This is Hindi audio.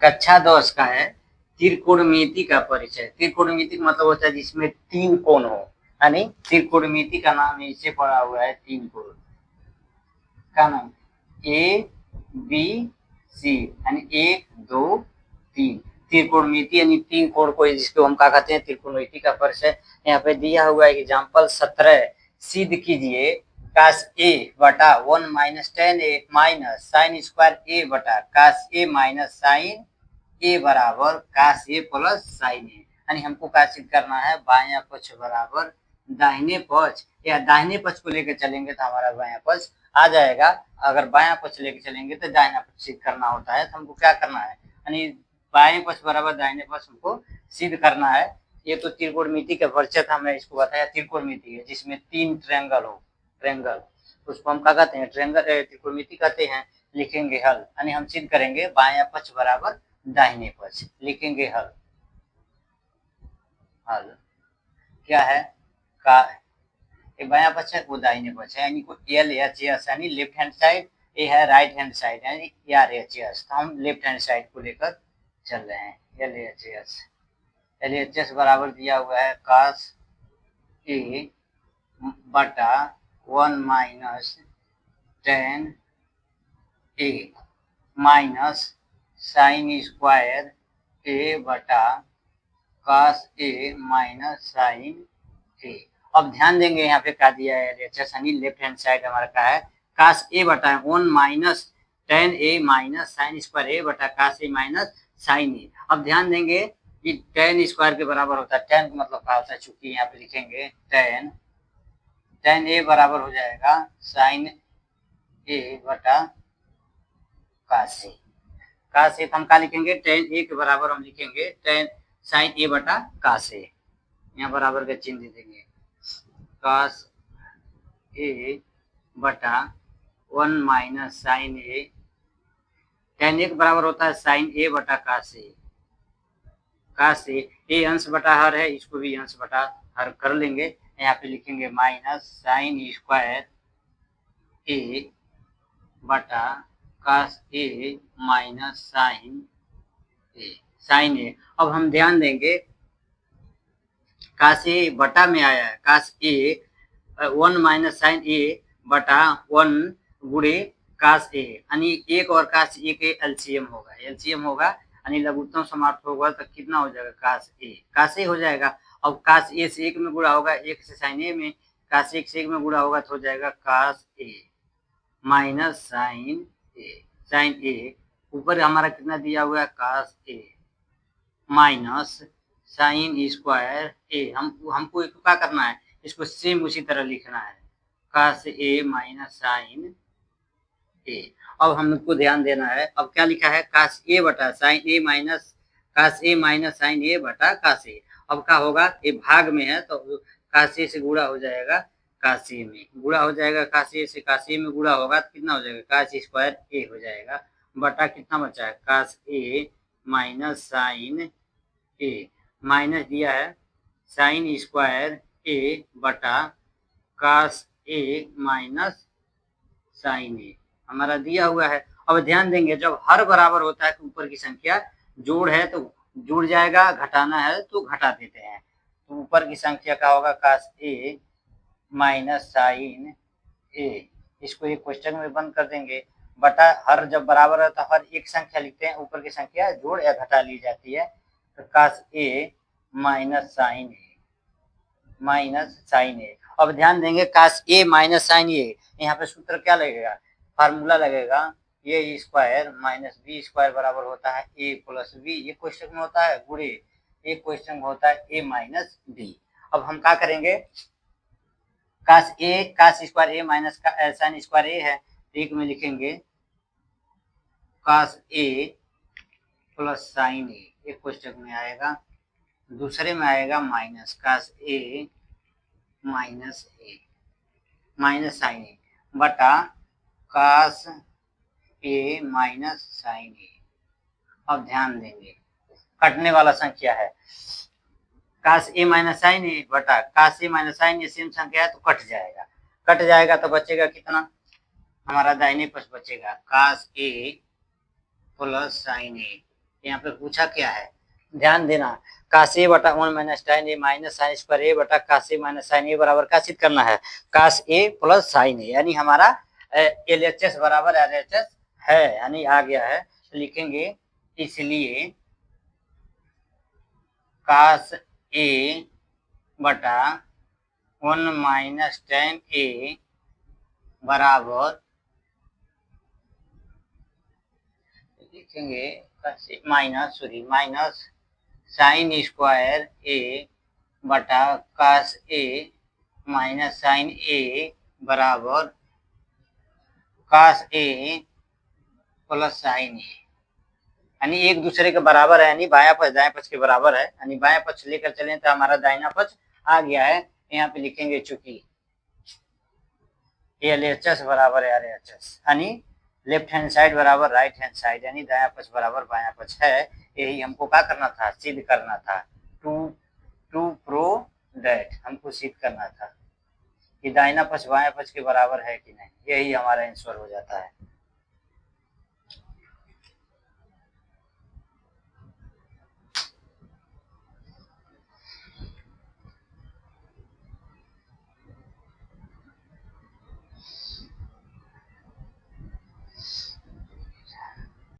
कक्षा 10 का है त्रिकोणमिति का परिचय। त्रिकोणमिति का मतलब होता है जिसमें 3 कोण हो, यानी त्रिकोणमिति का नाम नीचे पड़ा हुआ है 3 कोण का नाम ए बी सी, यानी 1 2 3 त्रिकोणमिति यानी 3 कोण को जिसको हम क्या कहते हैं त्रिकोणमिति का परिचय। यहाँ पे दिया हुआ है एग्जाम्पल 17 सिद्ध कीजिए कास ए बटा 1 माइनस टेन ए माइनस साइन स्क्वायर ए बटा कास ए माइनस साइन ए बराबर कास ए प्लस साइन ए, यानी हमको क्या सिद्ध करना है बायां पक्ष बराबर दाहिने पक्ष, या दाहिने पक्ष को लेकर चलेंगे तो हमारा बायां पक्ष आ जाएगा। अगर बायां पक्ष लेकर चलेंगे तो दाहिना पक्ष सिद्ध करना होता है। तो हमको क्या करना है, यानी बाएं पक्ष बराबर दाहिने पक्ष हमको सिद्ध करना है। ये तो त्रिकोणमिति का परिचय था, हमने इसको बताया। त्रिकोणमिति है जिसमें 3 ट्रायंगल हो, ट्रायंगल उसको हम क्या कहते हैं ट्रायंगल त्रिकोणमिति कहते हैं। लिखेंगे हल, यानी हम सिद्ध करेंगे बायां पक्ष बराबर दाहिने पक्ष। लिखेंगे हल, हल क्या है का बायां पक्ष है वो दाहिने पक्ष है, यानी को एल एच एस यानी लेफ्ट हैंड साइड, ये है राइट हैंड साइड यानी आर एच एस। तो हम लेफ्ट हैंड साइड को लेकर चल रहे हैं। L H S, L H S बराबर दिया हुआ है कास ए बटा 1 माइनस टेन ए माइनस साइन स्क्वायर ए बटा कास ए माइनस साइन ए। अब ध्यान देंगे यहाँ पे क्या दिया है यानी लेफ्ट हैंड साइड हमारा क्या है कास ए बटा 1 माइनस टेन ए माइनस साइन स्क्वायर ए बटा कास ए माइनस साइन ए। अब ध्यान देंगे कि टेन स्क्वायर के बराबर होता है, टेन का मतलब क्या होता है, चूंकि यहाँ पे लिखेंगे टेन, टेन ए बराबर हो जाएगा साइन ए बटा कास ए। कास ए हम क्या लिखेंगे टेन ए के बराबर हम लिखेंगे टेन साइन ए बटा कास ए, यहाँ बराबर का चिन्ह दे देंगे कास ए बटा 1 माइनस साइन ए, टेन ए के बराबर होता है साइन ए बटा कास ए। कास ए अंश बटा हर है, इसको भी अंश बटा हर कर लेंगे। यहाँ पे लिखेंगे माइनस साइन स्क्वायर ए बटा कास ए माइनस साइन ए, साइन ए। अब हम ध्यान देंगे कास ए बटा में आया है, कास ए 1 माइनस साइन ए बटा 1 गुणे कास ए, यानी एक और कास ए के एलसीएम होगा, एलसीएम होगा यानी लघुत्तम समाप्त होगा तो कितना हो जाएगा कास ए हो जाएगा। अब कास ए से 1 में गुणा होगा, 1 से साइन ए में, कास 1 से 1 में गुणा होगा तो हो जाएगा कास ए माइनस साइन ए, साइन ए ऊपर हमारा कितना दिया हुआ है कास ए माइनस साइन स्क्वायर ए। हमको क्या करना है, इसको सेम उसी तरह लिखना है कास ए माइनस साइन ए। अब हमको ध्यान देना है, अब क्या लिखा है कास ए बटा साइन ए माइनस कास ए माइनस साइन ए बटा कास ए। अब क्या होगा ये भाग में है तो कास ए से गुणा हो जाएगा कास ए में, गुणा हो जाएगा कास ए से, कास ए में गुणा होगा तो कितना हो जाएगा कास स्क्वायर ए हो जाएगा बटा कितना बचा है कास ए माइनस साइन ए, माइनस दिया है साइन स्क्वायर ए बटा कास ए माइनस साइन ए हमारा दिया हुआ है। अब ध्यान देंगे जब हर बराबर होता है तो ऊपर की संख्या जोड़ है तो जुड़ जाएगा, घटाना है तो घटा देते हैं। तो ऊपर की संख्या क्या होगा कास ए माइनस साइन ए, इसको एक क्वेश्चन में बंद कर देंगे। बटा हर जब बराबर है तो हर एक संख्या लिखते हैं, ऊपर की संख्या जोड़ या घटा ली जाती है। तो कास ए माइनस साइन ए, माइनस साइन ए। अब ध्यान देंगे कास ए माइनस साइन ए, यहाँ पे सूत्र क्या लगेगा, फार्मूला लगेगा ए स्क्वायर माइनस बी स्क्वायर बराबर होता है ए प्लस बी, ये क्वेश्चन में होता है गुणे, एक क्वेश्चन में होता है ए माइनस बी। अब हम क्या करेंगे कास स्क्वायर ए माइनस साइन स्क्वायर ए है, एक में लिखेंगे कास ए प्लस साइन ए, एक क्वेश्चन में आएगा, दूसरे में आएगा माइनस कास ए माइनस ए माइनस साइन ए बटा कास ए माइनस साइन ए। अब ध्यान देंगे कटने वाला संख्या है कास ए माइनस साइन ए बटा कास ए माइनस साइन ए, सेम संख्या है तो कट जाएगा तो बचेगा कितना, हमारा दाहिने पक्ष बचेगा कास ए प्लस साइन ए, यहाँ पे पूछा क्या है, ध्यान देना, काश ए बटा 1 माइनस tan ए माइनस साइन स्क्वायर ए बटा काश ए माइनस साइन ए बराबर क्या सिद्ध करना है, काश ए प्लस साइन ए, यानी हमारा LHS बराबर RHS है, यानी आ गया है। तो लिखेंगे इसलिए काश ए बटा 1 माइनस tan ए बराबर लिखेंगे माइनस साइन स्क्वायर ए बटा काश ए माइनस साइन ए बराबर काश ए प्लस साइन ए, यानी एक दूसरे के बराबर है, यानी बायां पक्ष दाएं पक्ष के बराबर है, यानी बायां पक्ष लेकर चलें तो हमारा दाहिना पक्ष आ गया है। यहाँ पे लिखेंगे चूंकि LHS बराबर है RHS, यानी लेफ्ट हैंड साइड बराबर राइट हैंड साइड, यानी दायां पक्ष बराबर बायां पक्ष है। यही हमको क्या करना था, सिद्ध करना था, टू प्रूव दैट, हमको सिद्ध करना था कि दाहिना पक्ष बायां पक्ष के बराबर है कि नहीं। यही हमारा आंसर हो जाता है।